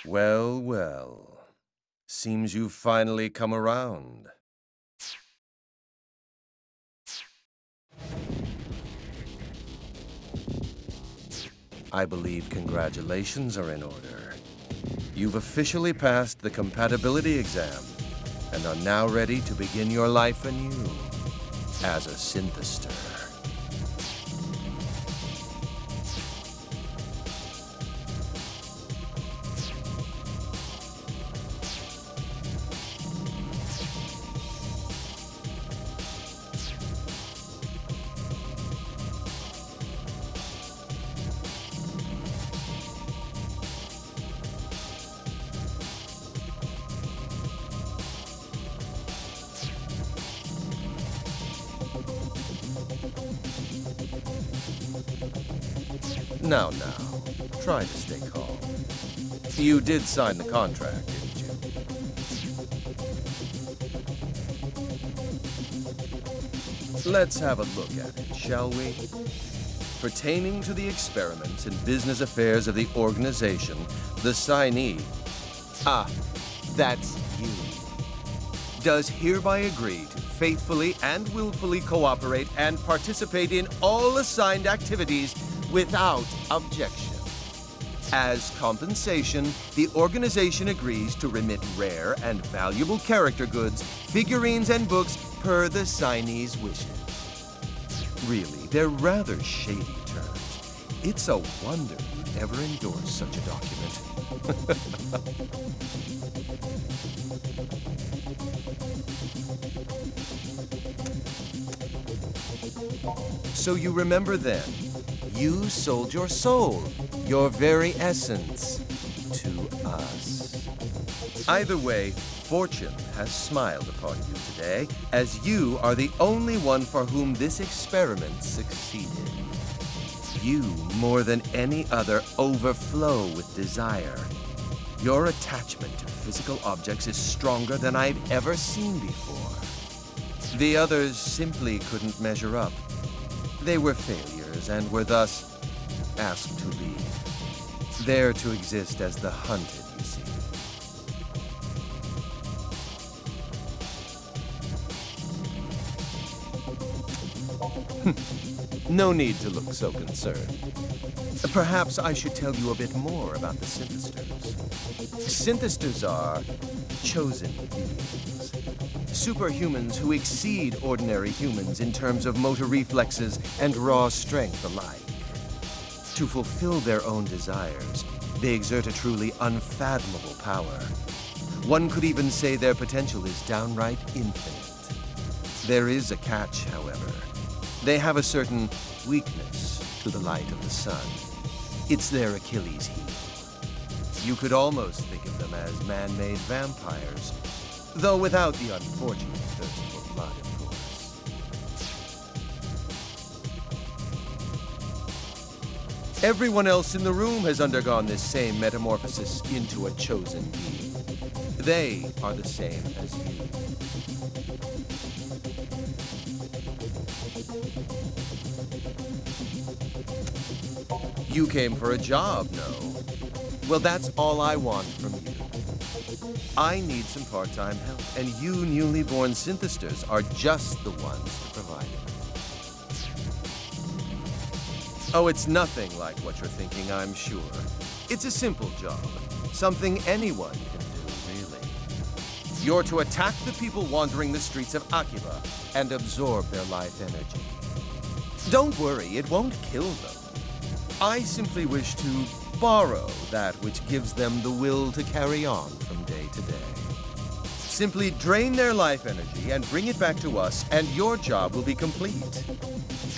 Well, well. Seems you've finally come around. I believe congratulations are in order. You've officially passed the compatibility exam and are now ready to begin your life anew as a synthesizer. Now, try to stay calm. You did sign the contract, didn't you? Let's have a look at it, shall we? Pertaining to the experiments and business affairs of the organization, the signee... Ah, that's you. Does hereby agree to faithfully and willfully cooperate and participate in all assigned activities without objection. As compensation, the organization agrees to remit rare and valuable character goods, figurines, and books per the signee's wishes. Really, they're rather shady terms. It's a wonder you'd ever endorse such a document. So you remember then, you sold your soul, your very essence, to us. Either way, fortune has smiled upon you today, as you are the only one for whom this experiment succeeded. You, more than any other, overflow with desire. Your attachment to physical objects is stronger than I've ever seen before. The others simply couldn't measure up. They were failures and were thus asked to leave. There to exist as the hunted, you see. No need to look so concerned. Perhaps I should tell you a bit more about the synthesizers. Synthesizers are chosen beings. Superhumans who exceed ordinary humans in terms of motor reflexes and raw strength alike. To fulfill their own desires, they exert a truly unfathomable power. One could even say their potential is downright infinite. There is a catch, however. They have a certain weakness to the light of the sun. It's their Achilles heel. You could almost think of them as man-made vampires, though without the unfortunate thirst for blood, of course. Everyone else in the room has undergone this same metamorphosis into a chosen being. They are the same as you. You came for a job, no? Well, that's all I want from you. I need some part-time help, and you newly born synthesizers are just the ones to provide it. Oh, it's nothing like what you're thinking, I'm sure. It's a simple job. Something anyone can do, really. You're to attack the people wandering the streets of Akiba and absorb their life energy. Don't worry, it won't kill them. I simply wish to borrow that which gives them the will to carry on from day to day. Simply drain their life energy and bring it back to us, and your job will be complete.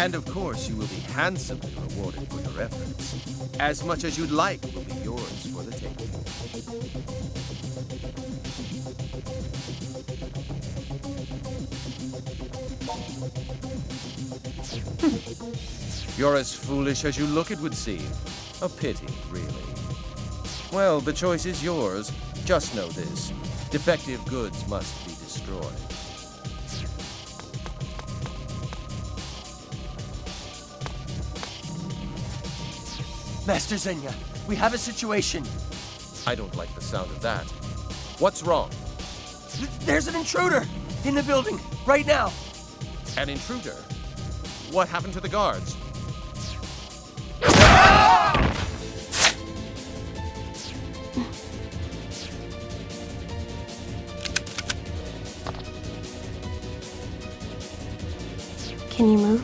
And of course, you will be handsomely rewarded for your efforts. As much as you'd like will be yours for the taking. You're as foolish as you look, it would seem. A pity, really. Well, the choice is yours. Just know this. Defective goods must be destroyed. Master Xenia, we have a situation. I don't like the sound of that. What's wrong? There's an intruder in the building right now. An intruder? What happened to the guards? Can you move?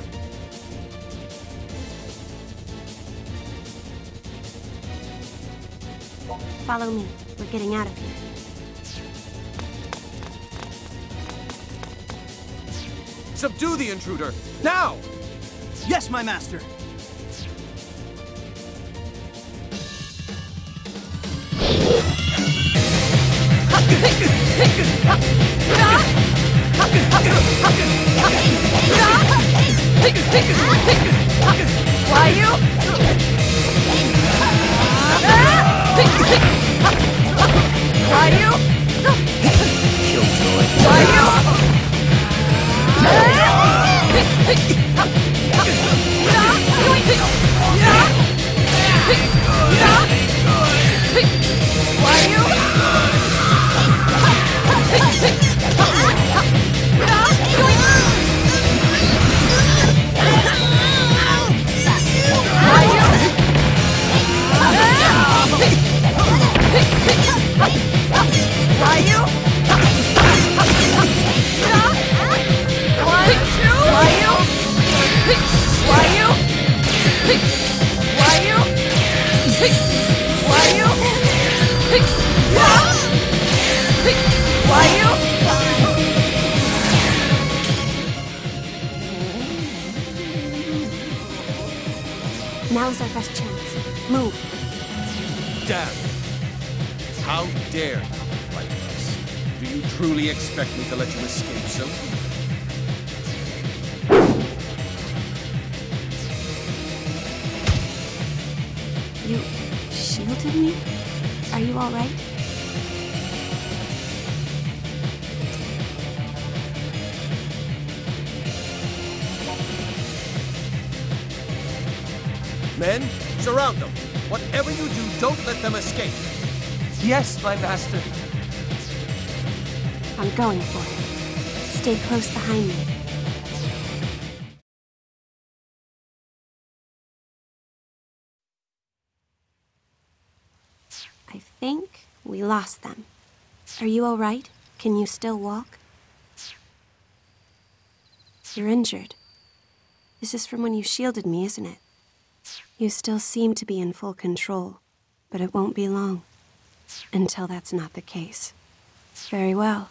Follow me. We're getting out of here. Subdue the intruder! Now! Yes, my master. Why you? Why you? Killjoy. Why you? Why you? Now's our best chance. Move. Damn! How dare you like this? Do you truly expect me to let you escape so? You shielded me? Are you all right? Men, surround them. Whatever you do, don't let them escape. Yes, my master. I'm going for it. Stay close behind me. I think we lost them. Are you all right? Can you still walk? You're injured. This is from when you shielded me, isn't it? You still seem to be in full control, but it won't be long until that's not the case. Very well,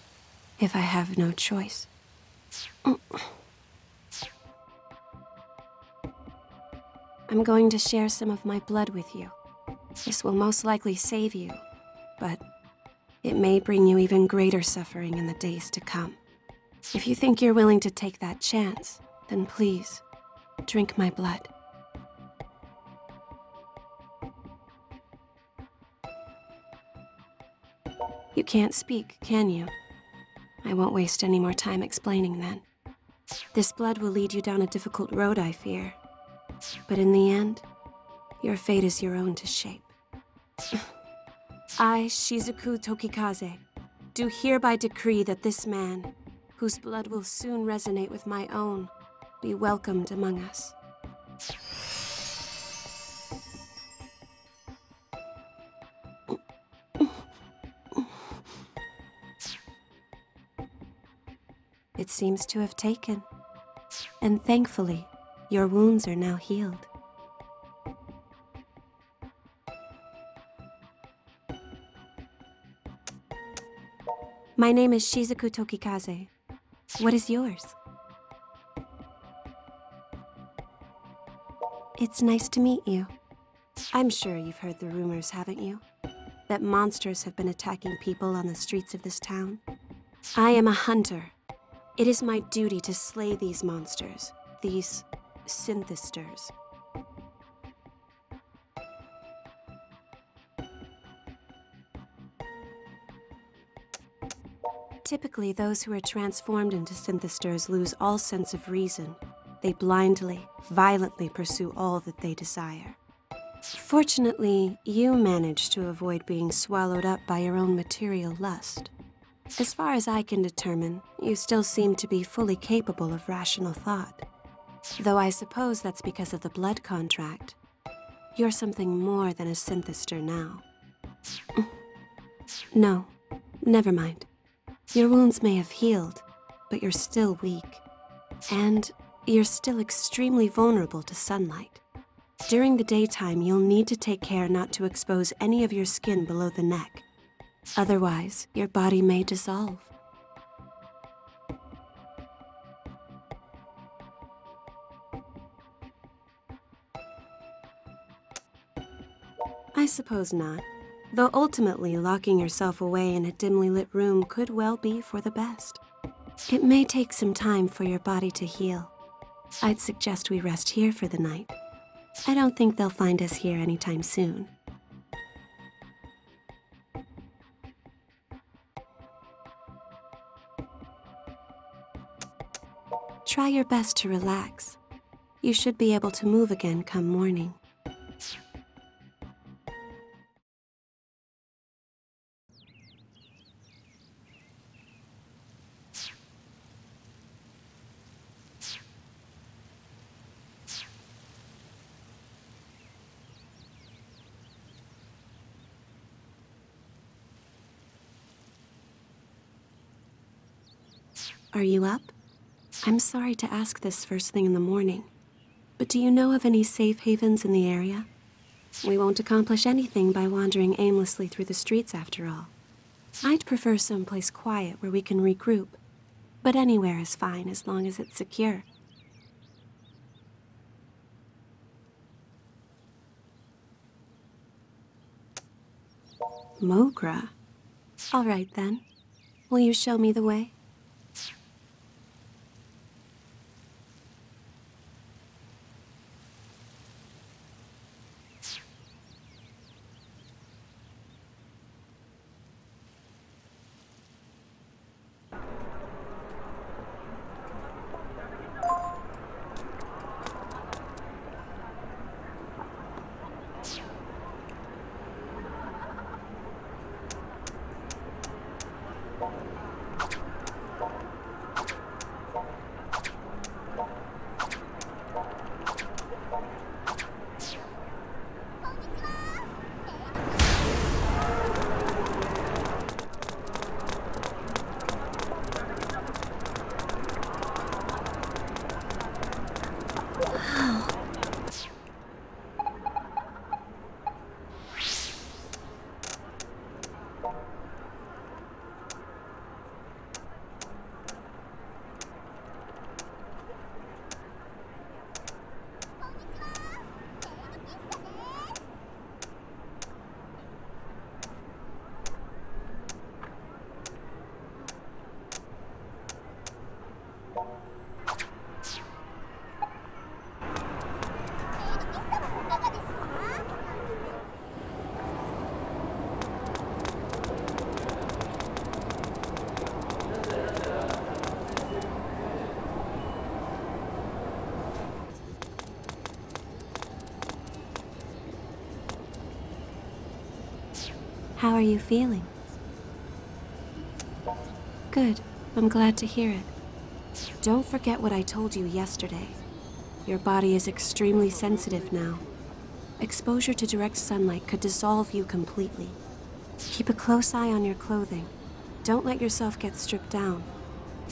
if I have no choice. I'm going to share some of my blood with you. This will most likely save you, but it may bring you even greater suffering in the days to come. If you think you're willing to take that chance, then please, drink my blood. You can't speak, can you? I won't waste any more time explaining then. This blood will lead you down a difficult road, I fear. But in the end, your fate is your own to shape. I, Shizuku Tokikaze, do hereby decree that this man, whose blood will soon resonate with my own, be welcomed among us. It seems to have taken. And thankfully, your wounds are now healed. My name is Shizuku Tokikaze. What is yours? It's nice to meet you. I'm sure you've heard the rumors, haven't you? That monsters have been attacking people on the streets of this town. I am a hunter. It is my duty to slay these monsters, these synthesizers. Typically, those who are transformed into synthesizers lose all sense of reason. They blindly, violently pursue all that they desire. Fortunately, you manage to avoid being swallowed up by your own material lust. As far as I can determine, you still seem to be fully capable of rational thought. Though I suppose that's because of the blood contract. You're something more than a synthesizer now. No, never mind. Your wounds may have healed, but you're still weak. And you're still extremely vulnerable to sunlight. During the daytime, you'll need to take care not to expose any of your skin below the neck. Otherwise, your body may dissolve. I suppose not. Though ultimately, locking yourself away in a dimly lit room could well be for the best. It may take some time for your body to heal. I'd suggest we rest here for the night. I don't think they'll find us here anytime soon. Try your best to relax. You should be able to move again come morning. Are you up? I'm sorry to ask this first thing in the morning, but do you know of any safe havens in the area? We won't accomplish anything by wandering aimlessly through the streets after all. I'd prefer someplace quiet where we can regroup, but anywhere is fine as long as it's secure. Mogra? All right then. Will you show me the way? are you feeling? Good. I'm glad to hear it. Don't forget what I told you yesterday. Your body is extremely sensitive now. Exposure to direct sunlight could dissolve you completely. Keep a close eye on your clothing. Don't let yourself get stripped down.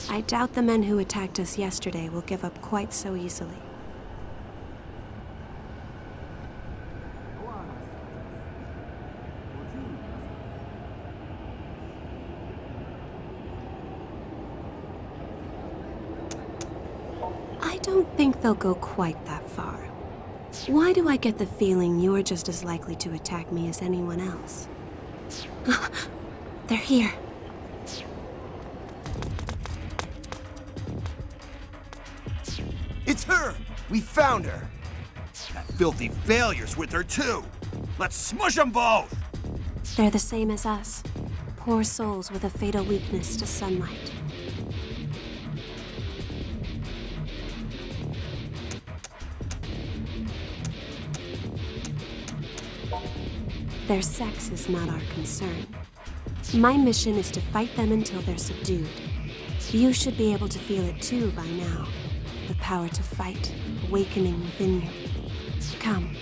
I doubt the men who attacked us yesterday will give up quite so easily. I don't think they'll go quite that far. Why do I get the feeling you're just as likely to attack me as anyone else? They're here. It's her! We found her! That filthy failure's with her too! Let's smush them both! They're the same as us. Poor souls with a fatal weakness to sunlight. Their sex is not our concern. My mission is to fight them until they're subdued. You should be able to feel it too by now. The power to fight, awakening within you. Come,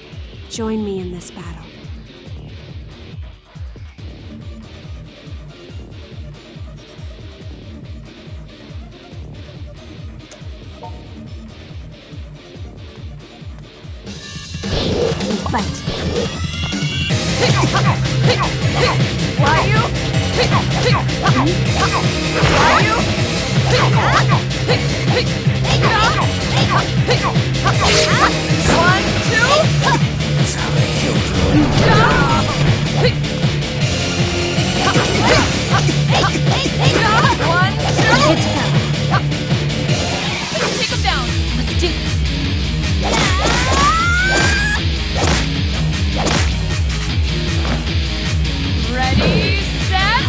join me in this battle. Fight. Why you? Why you? One, two. That's how they killed you. One, two. It's go. Take him down. Let's do this. Ready, set.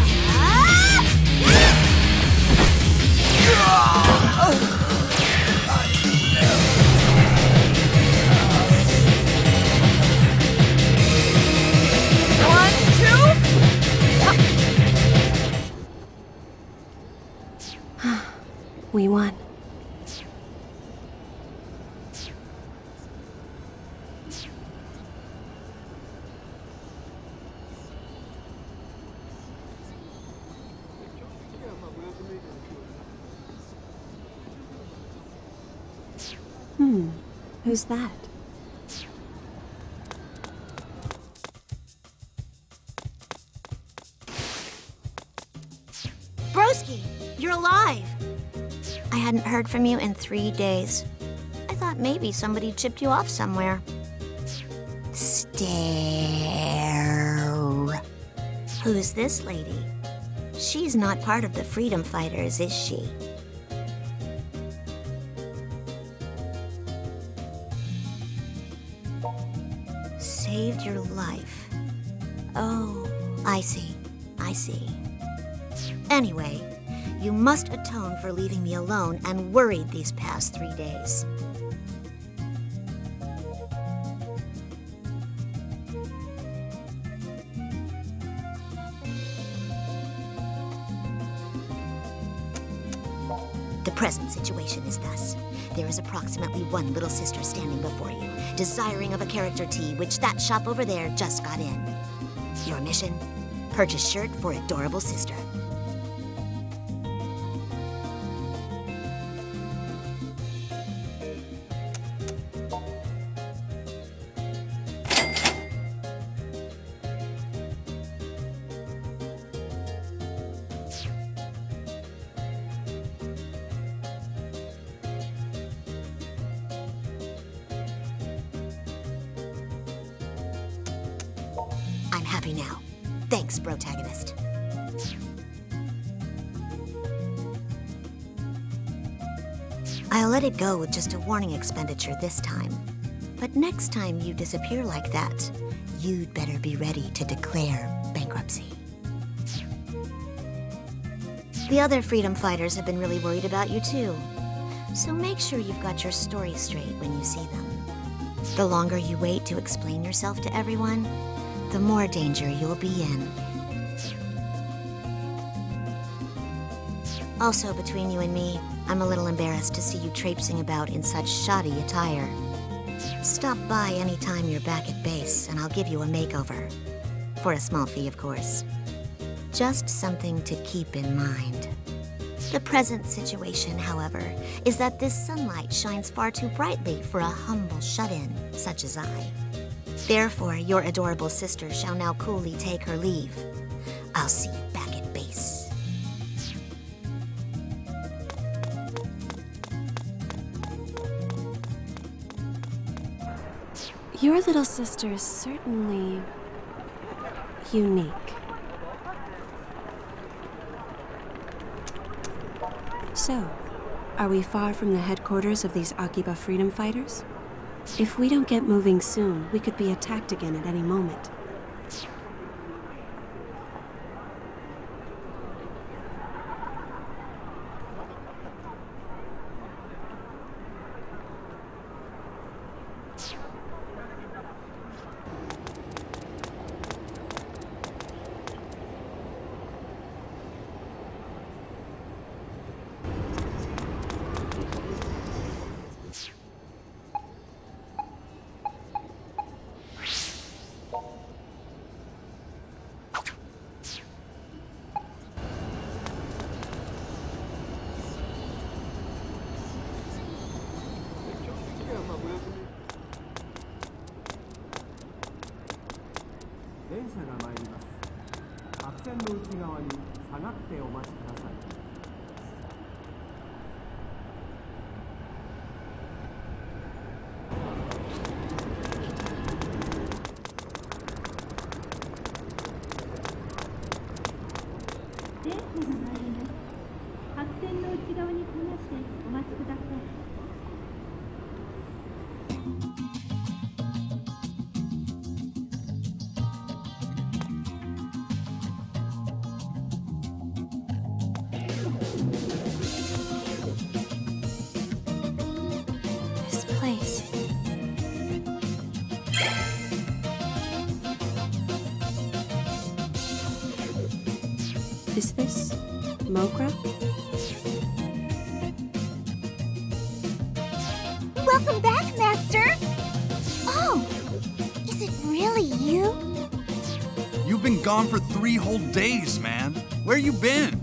One, two. We won. Who's that? Broski, you're alive! I hadn't heard from you in 3 days. I thought maybe somebody chipped you off somewhere. Stare. Who's this lady? She's not part of the freedom fighters, is she? Saved your life. Oh, I see. I see. Anyway, you must atone for leaving me alone and worried these past 3 days. The present situation is thus. There is approximately one little sister standing before you, desiring of a character tea, which that shop over there just got in. Your mission? Purchase shirt for adorable sister. I'm happy now. Thanks, protagonist. I'll let it go with just a warning expenditure this time. But next time you disappear like that, you'd better be ready to declare bankruptcy. The other freedom fighters have been really worried about you too. So make sure you've got your story straight when you see them. The longer you wait to explain yourself to everyone, the more danger you'll be in. Also, between you and me, I'm a little embarrassed to see you traipsing about in such shoddy attire. Stop by any time you're back at base, and I'll give you a makeover. For a small fee, of course. Just something to keep in mind. The present situation, however, is that this sunlight shines far too brightly for a humble shut-in such as I. Therefore, your adorable sister shall now coolly take her leave. I'll see you back at base. Your little sister is certainly unique. So, are we far from the headquarters of these Akiba freedom fighters? If we don't get moving soon, we could be attacked again at any moment. Is this Mogra? Welcome back, Master! Oh, is it really you? You've been gone for 3 whole days, man. Where you been?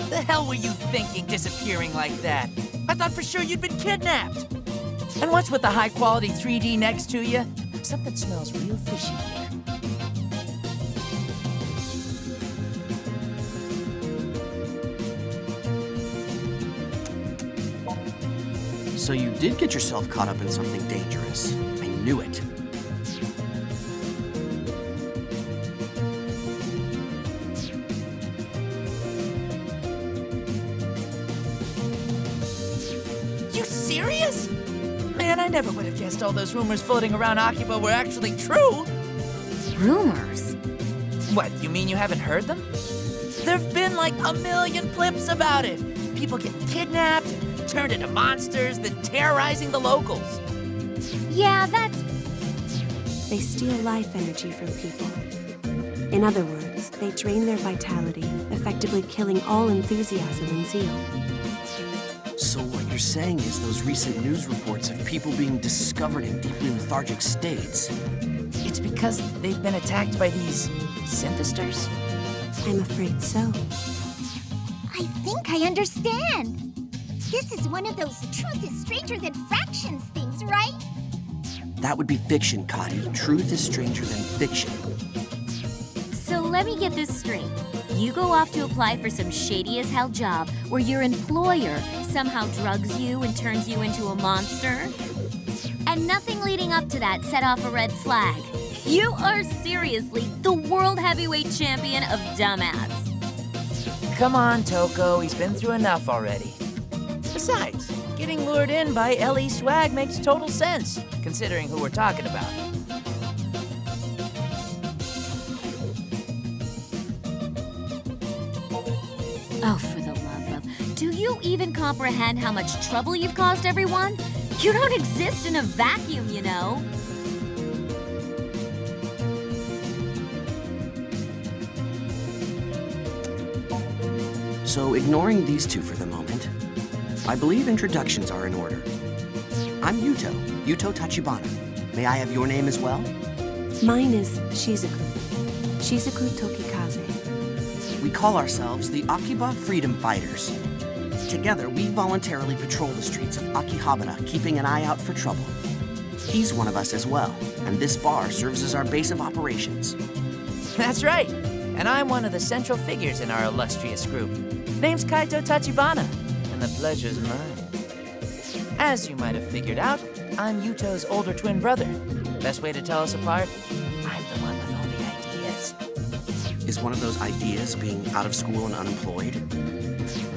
The hell were you thinking disappearing like that? I thought for sure you'd been kidnapped. And what's with the high-quality 3D next to you? Something smells real fishy here. So you did get yourself caught up in something dangerous. I knew it. You serious? Man, I never would have guessed all those rumors floating around Akiba were actually true. Rumors? What, you mean you haven't heard them? There've been like a million clips about it. People getting kidnapped, turned into monsters, then terrorizing the locals. Yeah, that's... They steal life energy from people. In other words, they drain their vitality, effectively killing all enthusiasm and zeal. So what you're saying is those recent news reports of people being discovered in deeply lethargic states. It's because they've been attacked by these synthesizers? I'm afraid so. I think I understand. This is one of those truth is stranger than fractions things, right? That would be fiction, Kadi. Truth is stranger than fiction. So let me get this straight. You go off to apply for some shady-as-hell job where your employer somehow drugs you and turns you into a monster? And nothing leading up to that set off a red flag. You are seriously the world heavyweight champion of dumbass. Come on, Toko, he's been through enough already. Besides, getting lured in by LE swag makes total sense, considering who we're talking about. Oh, for the love of... Do you even comprehend how much trouble you've caused everyone? You don't exist in a vacuum, you know. So ignoring these two for the moment, I believe introductions are in order. I'm Yuto Tachibana. May I have your name as well? Mine is Shizuku. Shizuku Tokikaze. We call ourselves the Akiba Freedom Fighters. Together, we voluntarily patrol the streets of Akihabara, keeping an eye out for trouble. He's one of us as well, and this bar serves as our base of operations. That's right. And I'm one of the central figures in our illustrious group. Name's Kaito Tachibana, and the pleasure's mine. As you might have figured out, I'm Yuto's older twin brother. Best way to tell us apart? I'm the one with all the ideas. Is one of those ideas being out of school and unemployed?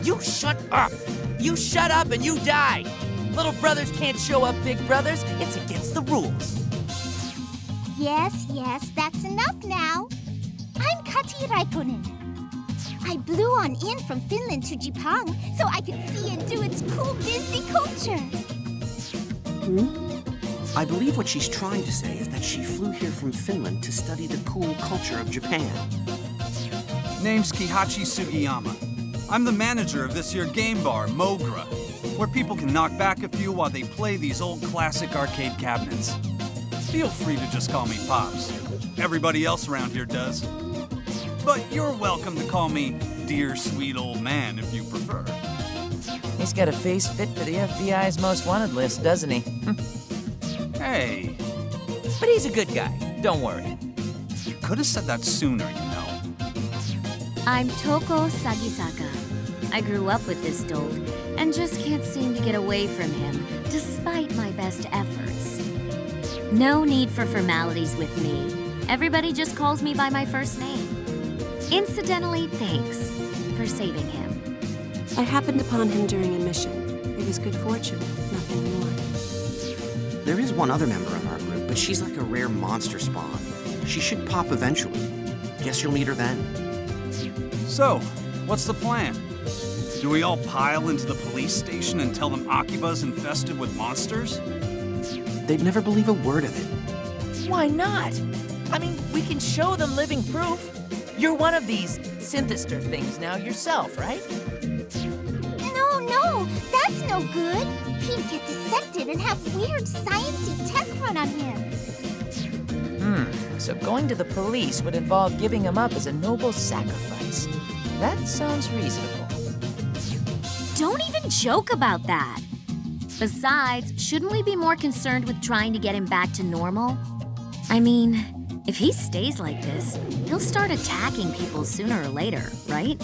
You shut up! You shut up and you die! Little brothers can't show up big brothers. It's against the rules. Yes, that's enough now. I'm Kati Raikkonen. I blew on in from Finland to Japan so I could see and do its cool Disney culture. I believe what she's trying to say is that she flew here from Finland to study the cool culture of Japan. Name's Kihachi Sugiyama. I'm the manager of this here game bar, Mogra, where people can knock back a few while they play these old classic arcade cabinets. Feel free to just call me Pops. Everybody else around here does. But you're welcome to call me Dear Sweet Old Man if you prefer. He's got a face fit for the FBI's most wanted list, doesn't he? Hey. But he's a good guy, don't worry. You could have said that sooner, you know. I'm Toko Sagisaka. I grew up with this dolt and just can't seem to get away from him, despite my best efforts. No need for formalities with me. Everybody just calls me by my first name. Incidentally, thanks for saving him. I happened upon him during a mission. It was good fortune, nothing more. There is one other member of our group, but she's like a rare monster spawn. She should pop eventually. Guess you'll meet her then. So, what's the plan? Do we all pile into the police station and tell them Akiba's infested with monsters? They'd never believe a word of it. Why not? I mean, we can show them living proof. You're one of these synthesizer things now yourself, right? No, that's no good. He'd get dissected and have weird sciencey tests run on him. So going to the police would involve giving him up as a noble sacrifice. That sounds reasonable. Don't even joke about that. Besides, shouldn't we be more concerned with trying to get him back to normal? I mean, if he stays like this, he'll start attacking people sooner or later, right?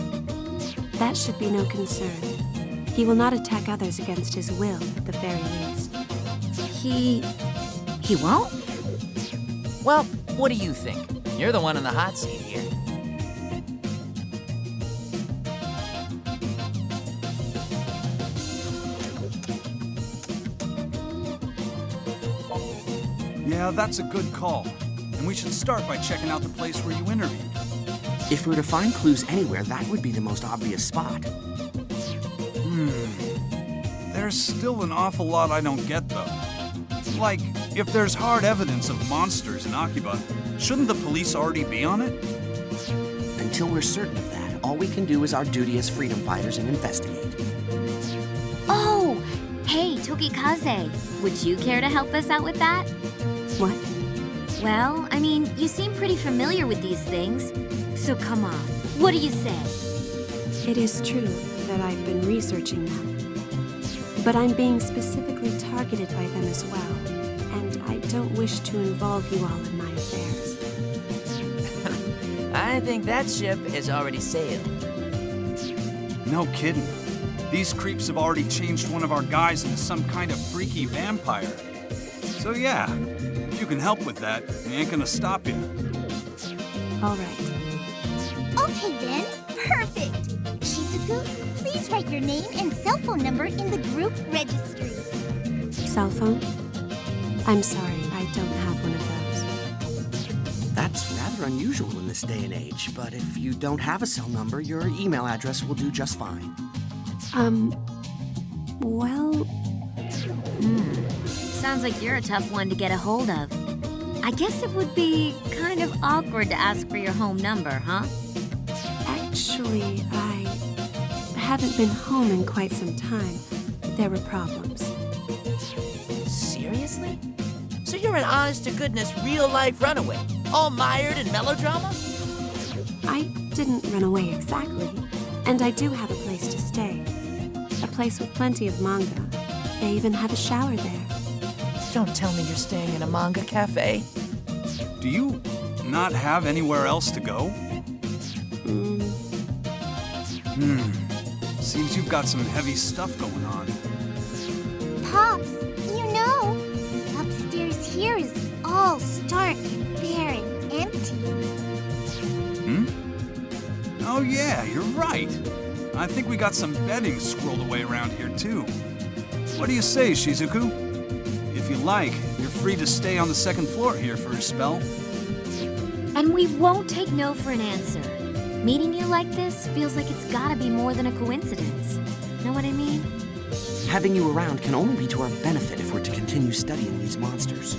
That should be no concern. He will not attack others against his will, at the very least. He won't? Well, what do you think? You're the one in the hot seat here. Yeah, that's a good call. And we should start by checking out the place where you interviewed. If we were to find clues anywhere, that would be the most obvious spot. There's still an awful lot I don't get, though. Like, if there's hard evidence of monsters in Akiba, shouldn't the police already be on it? Until we're certain of that, all we can do is our duty as freedom fighters and investigate. Oh! Hey, Tokikaze, would you care to help us out with that? What? Well, I mean, you seem pretty familiar with these things. So come on, what do you say? It is true that I've been researching them. But I'm being specifically targeted by them as well. And I don't wish to involve you all in my affairs. I think that ship has already sailed. No kidding. These creeps have already changed one of our guys into some kind of freaky vampire. So yeah, if you can help with that, we ain't gonna stop you. All right. Okay then, perfect. Shizuku, please write your name and cell phone number in the group registry. Cell phone? I'm sorry, I don't have one of those. That's rather unusual in this day and age, but if you don't have a cell number, your email address will do just fine. Well... Sounds like you're a tough one to get a hold of. I guess it would be kind of awkward to ask for your home number, huh? Actually, haven't been home in quite some time. There were problems. Seriously? So you're an honest-to-goodness real-life runaway, all mired in melodrama? I didn't run away exactly, and I do have a place to stay. A place with plenty of manga. They even have a shower there. Don't tell me you're staying in a manga cafe. Do you not have anywhere else to go? Seems you've got some heavy stuff going on. Pops, you know, upstairs here is all stark and bare and empty. Oh yeah, you're right. I think we got some bedding squirreled away around here too. What do you say, Shizuku? If you like, you're free to stay on the second floor here for a spell. And we won't take no for an answer. Meeting you like this feels like it's gotta be more than a coincidence. Know what I mean? Having you around can only be to our benefit if we're to continue studying these monsters.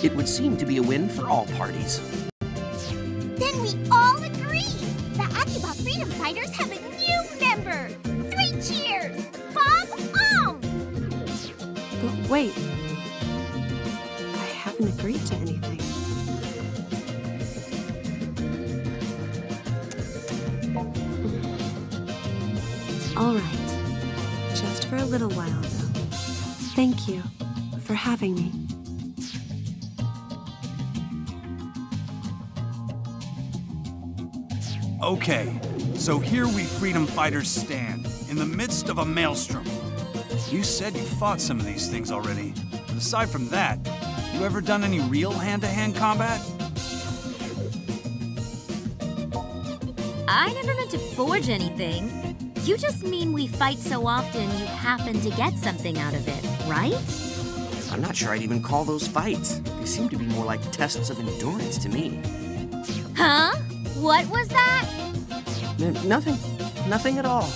It would seem to be a win for all parties. Then we all agree! The Akiba Freedom Fighters have a new member! 3 cheers! Bob, But wait. I haven't agreed to anything. All right. Just for a little while, though. Thank you for having me. Okay, so here we freedom fighters stand, in the midst of a maelstrom. You said you fought some of these things already, but aside from that, you ever done any real hand-to-hand combat? I never meant to forge anything. You just mean we fight so often you happen to get something out of it, right? I'm not sure I'd even call those fights. They seem to be more like tests of endurance to me. Huh? What was that? Nothing. Nothing at all.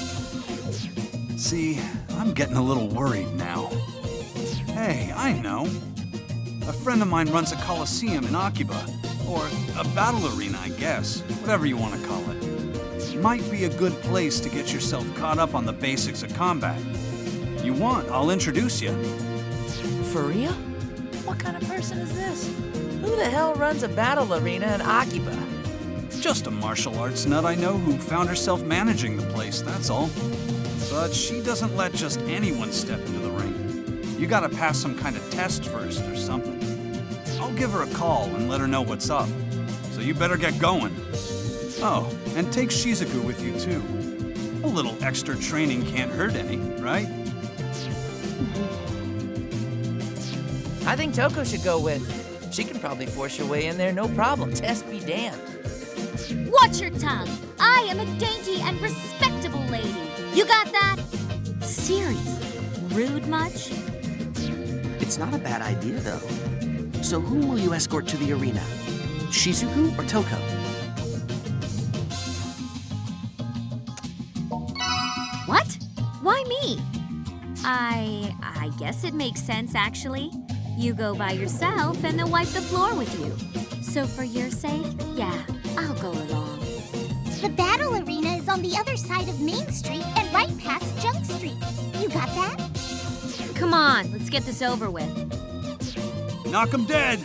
See, I'm getting a little worried now. Hey, I know. A friend of mine runs a coliseum in Akiba, or a battle arena, I guess, whatever you want to call it. Might be a good place to get yourself caught up on the basics of combat. You want, I'll introduce you. For real? What kind of person is this? Who the hell runs a battle arena in Akiba? Just a martial arts nut I know who found herself managing the place, that's all. But she doesn't let just anyone step into the ring. You gotta pass some kind of test first or something. I'll give her a call and let her know what's up. So you better get going. Oh, and take Shizuku with you too. A little extra training can't hurt any, right? I think Toko should go with. She can probably force her way in there, no problem. Test be damned. Watch your tongue. I am a dainty and respectable lady. You got that? Seriously, rude much? It's not a bad idea, though. So whom will you escort to the arena? Shizuku or Toko? What? Why me? I guess it makes sense, actually. You go by yourself and they'll wipe the floor with you. So for your sake, yeah, I'll go along. The battle arena is on the other side of Main Street and right past Junk Street. You got that? Come on, let's get this over with. Knock 'em dead!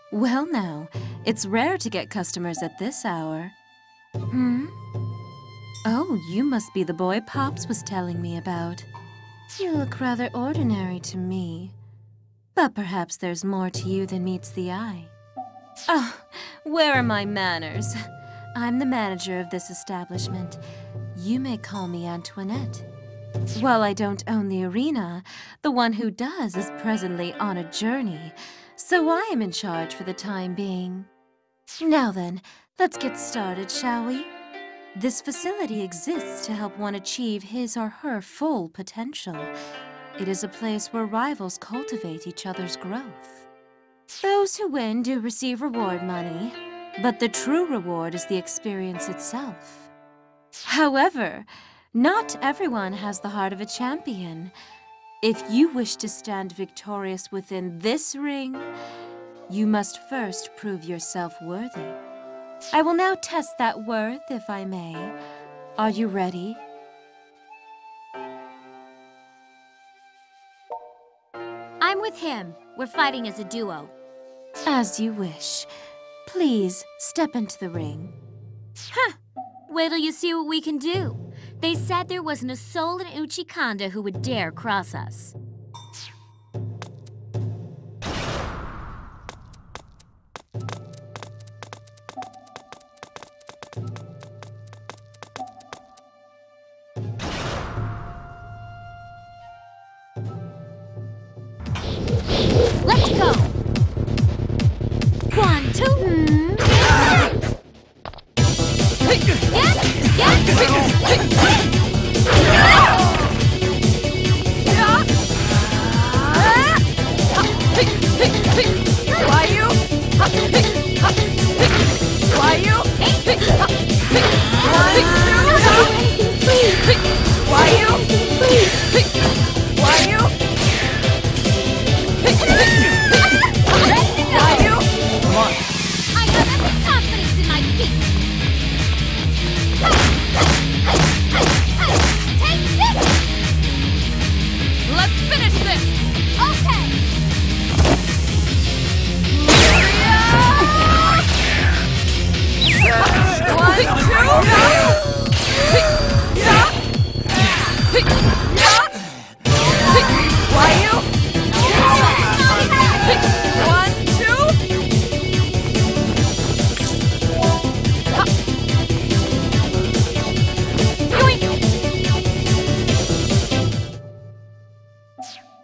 Well now, it's rare to get customers at this hour. Oh, you must be the boy Pops was telling me about. You look rather ordinary to me. But perhaps there's more to you than meets the eye. Oh, where are my manners? I'm the manager of this establishment. You may call me Antoinette. While I don't own the arena, the one who does is presently on a journey, so I am in charge for the time being. Now then, let's get started, shall we? This facility exists to help one achieve his or her full potential. It is a place where rivals cultivate each other's growth. Those who win do receive reward money, but the true reward is the experience itself. However, not everyone has the heart of a champion. If you wish to stand victorious within this ring, you must first prove yourself worthy. I will now test that worth, if I may. Are you ready? I'm with him. We're fighting as a duo. As you wish. Please, step into the ring. Huh! Wait till you see what we can do. They said there wasn't a soul in Uchikanda who would dare cross us. Let's go! 1, 2...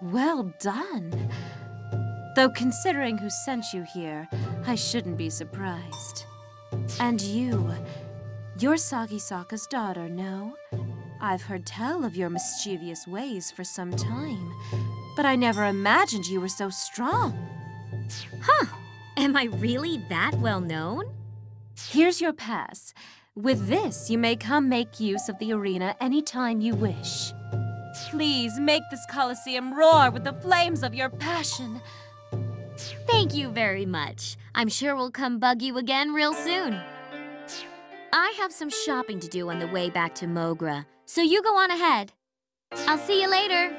Well done. Though considering who sent you here, I shouldn't be surprised. And you're Sagisaka's daughter, no? I've heard tell of your mischievous ways for some time, but I never imagined you were so strong. Huh. Am I really that well known? Here's your pass. With this, you may come make use of the arena anytime you wish. Please make this Colosseum roar with the flames of your passion. Thank you very much. I'm sure we'll come bug you again real soon. I have some shopping to do on the way back to Mogra, so you go on ahead. I'll see you later.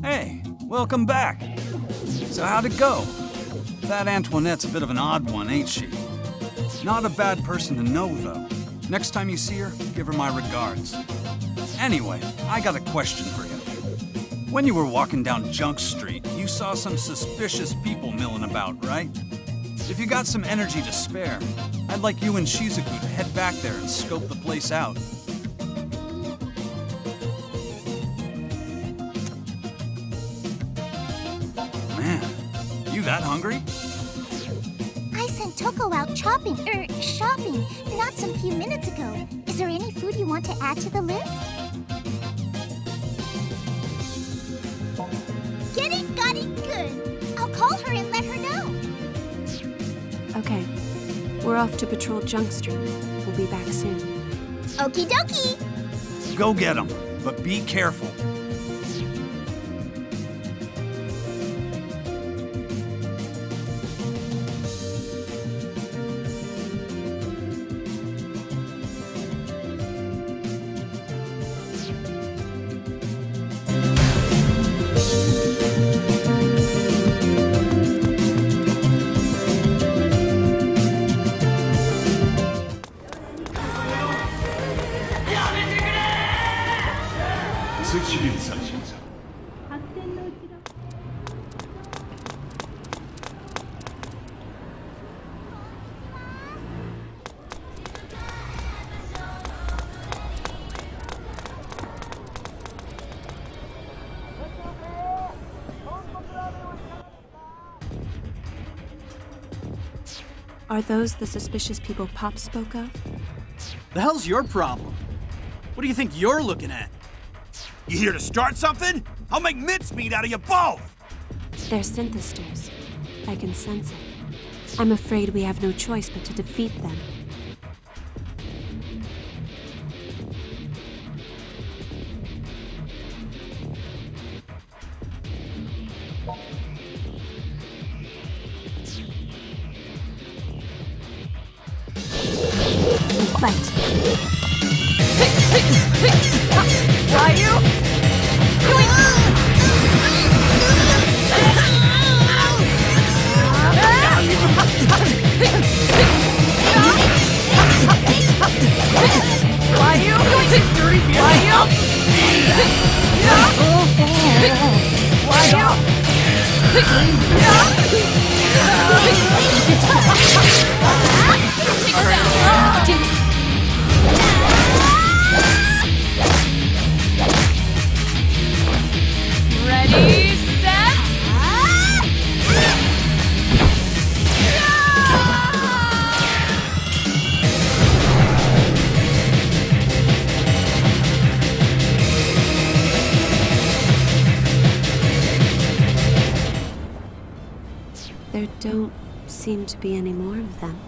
Hey, welcome back. So how'd it go? That Antoinette's a bit of an odd one, ain't she? Not a bad person to know, though. Next time you see her, give her my regards. Anyway, I got a question for you. When you were walking down Junk Street, you saw some suspicious people milling about, right? If you got some energy to spare, I'd like you and Shizuku to head back there and scope the place out. Man, you that hungry? I sent Toko out shopping not some few minutes ago. Is there any food you want to add to the list? Got it, good. I'll call her and let her know. Okay. We're off to patrol Junk Street. We'll be back soon. Okie dokie. Go get them, but be careful. Are those the suspicious people Pop spoke of? The hell's your problem? What do you think you're looking at? You here to start something? I'll make mincemeat out of you both! They're synthesizers. I can sense it. I'm afraid we have no choice but to defeat them. Fight. Why you? Why you? Dirty bitch. Why you? Why you? Take her down. Ready, set. There don't seem to be any more of them.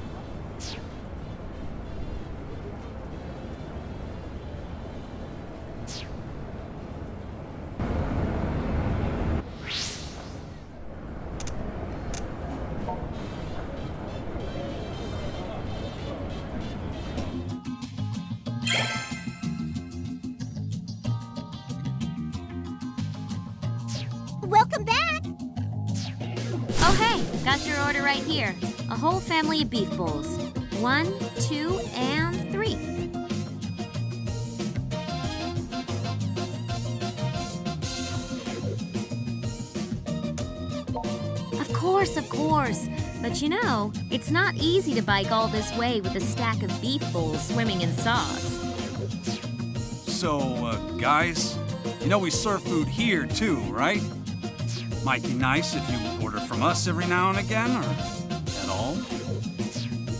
Welcome back. Oh hey, got your order right here. A whole family of beef bowls. 1, 2, and 3. Of course. But you know, it's not easy to bike all this way with a stack of beef bowls swimming in sauce. So, guys, you know we serve food here too, right? Might be nice if you order from us every now and again, or at all.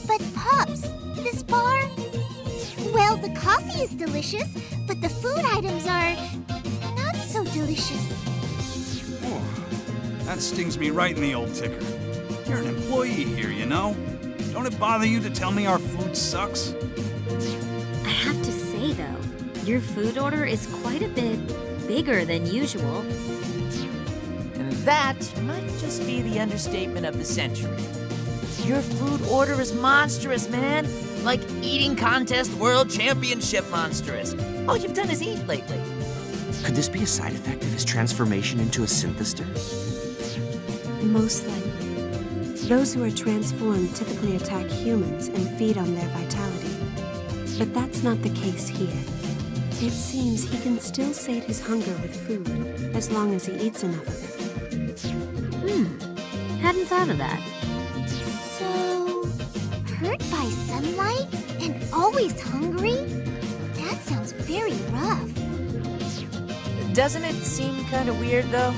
But Pops, this bar... Well, the coffee is delicious, but the food items are not so delicious. Oh, that stings me right in the old ticker. You're an employee here, you know? Don't it bother you to tell me our food sucks? I have to say, though, your food order is quite a bit bigger than usual. And that might just be the understatement of the century. Your food order is monstrous, man. Like eating contest world championship monstrous. All you've done is eat lately. Could this be a side effect of his transformation into a synthesizer? Most likely. Those who are transformed typically attack humans and feed on their vitality. But that's not the case here. It seems he can still sate his hunger with food, as long as he eats enough of it. Hadn't thought of that. So, hurt by sunlight and always hungry? That sounds very rough. Doesn't it seem kind of weird, though?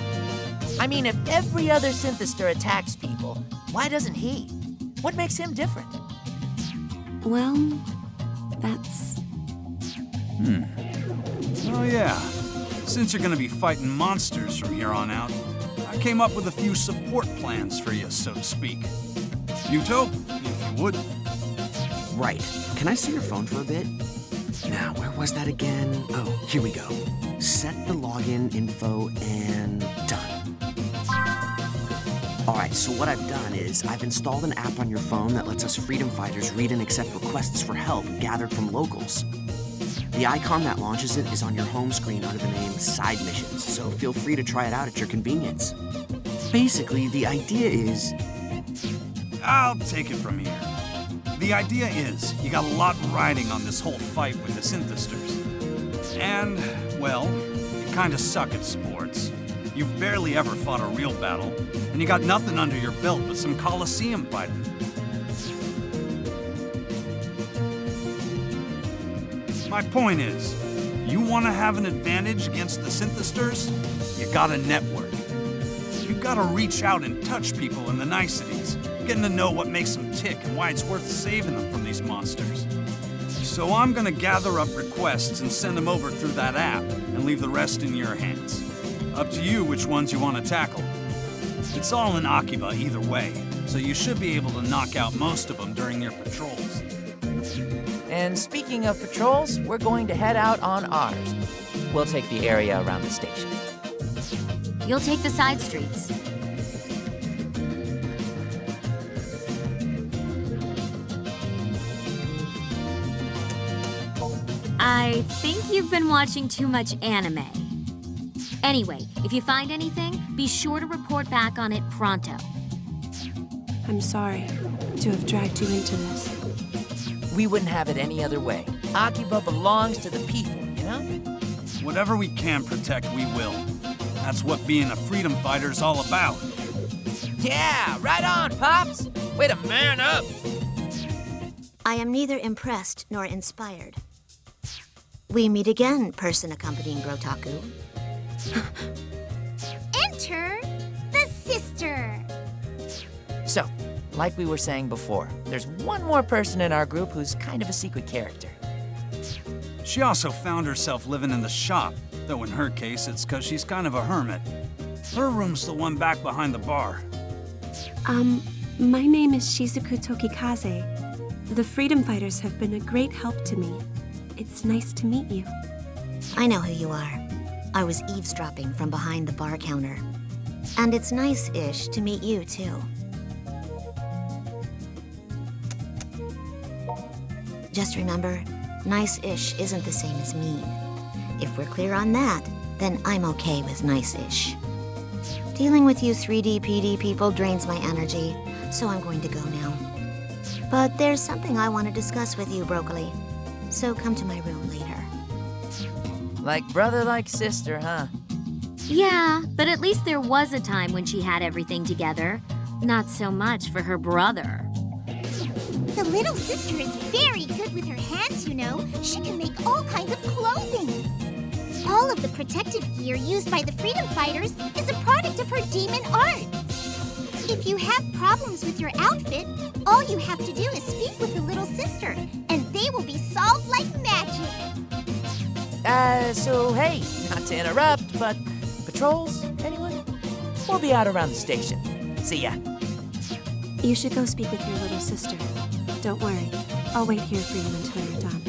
I mean, if every other synthesizer attacks people, why doesn't he? What makes him different? Well, that's... Oh yeah, since you're gonna be fighting monsters from here on out, I came up with a few support plans for you, so to speak. Yuto, if you would. Right. Can I see your phone for a bit? Now, where was that again? Oh, here we go. Set the login info and done. Alright, so what I've done is I've installed an app on your phone that lets us freedom fighters read and accept requests for help gathered from locals. The icon that launches it is on your home screen under the name Side Missions, so feel free to try it out at your convenience. Basically, the idea is... I'll take it from here. The idea is, you got a lot riding on this whole fight with the synthesizers. And, well, you kinda suck at sports. You've barely ever fought a real battle, and you got nothing under your belt but some Coliseum fighting. My point is, you want to have an advantage against the synthesizers? You gotta network. You gotta reach out and touch people in the niceties, getting to know what makes them tick and why it's worth saving them from these monsters. So I'm gonna gather up requests and send them over through that app, and leave the rest in your hands. Up to you which ones you want to tackle. It's all in Akiba either way, so you should be able to knock out most of them during your patrols. And speaking of patrols, we're going to head out on ours. We'll take the area around the station. You'll take the side streets. I think you've been watching too much anime. Anyway, if you find anything, be sure to report back on it pronto. I'm sorry to have dragged you into this. We wouldn't have it any other way. Akiba belongs to the people, you know? Whatever we can protect, we will. That's what being a freedom fighter's all about. Yeah, right on, Pops! Way to man up! I am neither impressed nor inspired. We meet again, person accompanying Grotaku. Enter the sister. So, like we were saying before, there's one more person in our group who's kind of a secret character. She also found herself living in the shop, though in her case, it's because she's kind of a hermit. Her room's the one back behind the bar. My name is Shizuku Tokikaze. The freedom fighters have been a great help to me. It's nice to meet you. I know who you are. I was eavesdropping from behind the bar counter. And it's nice-ish to meet you, too. Just remember, nice-ish isn't the same as mean. If we're clear on that, then I'm okay with nice-ish. Dealing with you 3D PD people drains my energy, so I'm going to go now. But there's something I want to discuss with you, Broccoli. So come to my room later. Like brother, like sister, huh? Yeah, but at least there was a time when she had everything together. Not so much for her brother. The little sister is very good with her hands, you know. She can make all kinds of clothing. All of the protective gear used by the freedom fighters is a product of her demon art. If you have problems with your outfit, all you have to do is speak with the little sister, and they will be solved like magic. So hey, not to interrupt, but patrols, anyone? We'll be out around the station. See ya. You should go speak with your little sister. Don't worry, I'll wait here for you until you're done.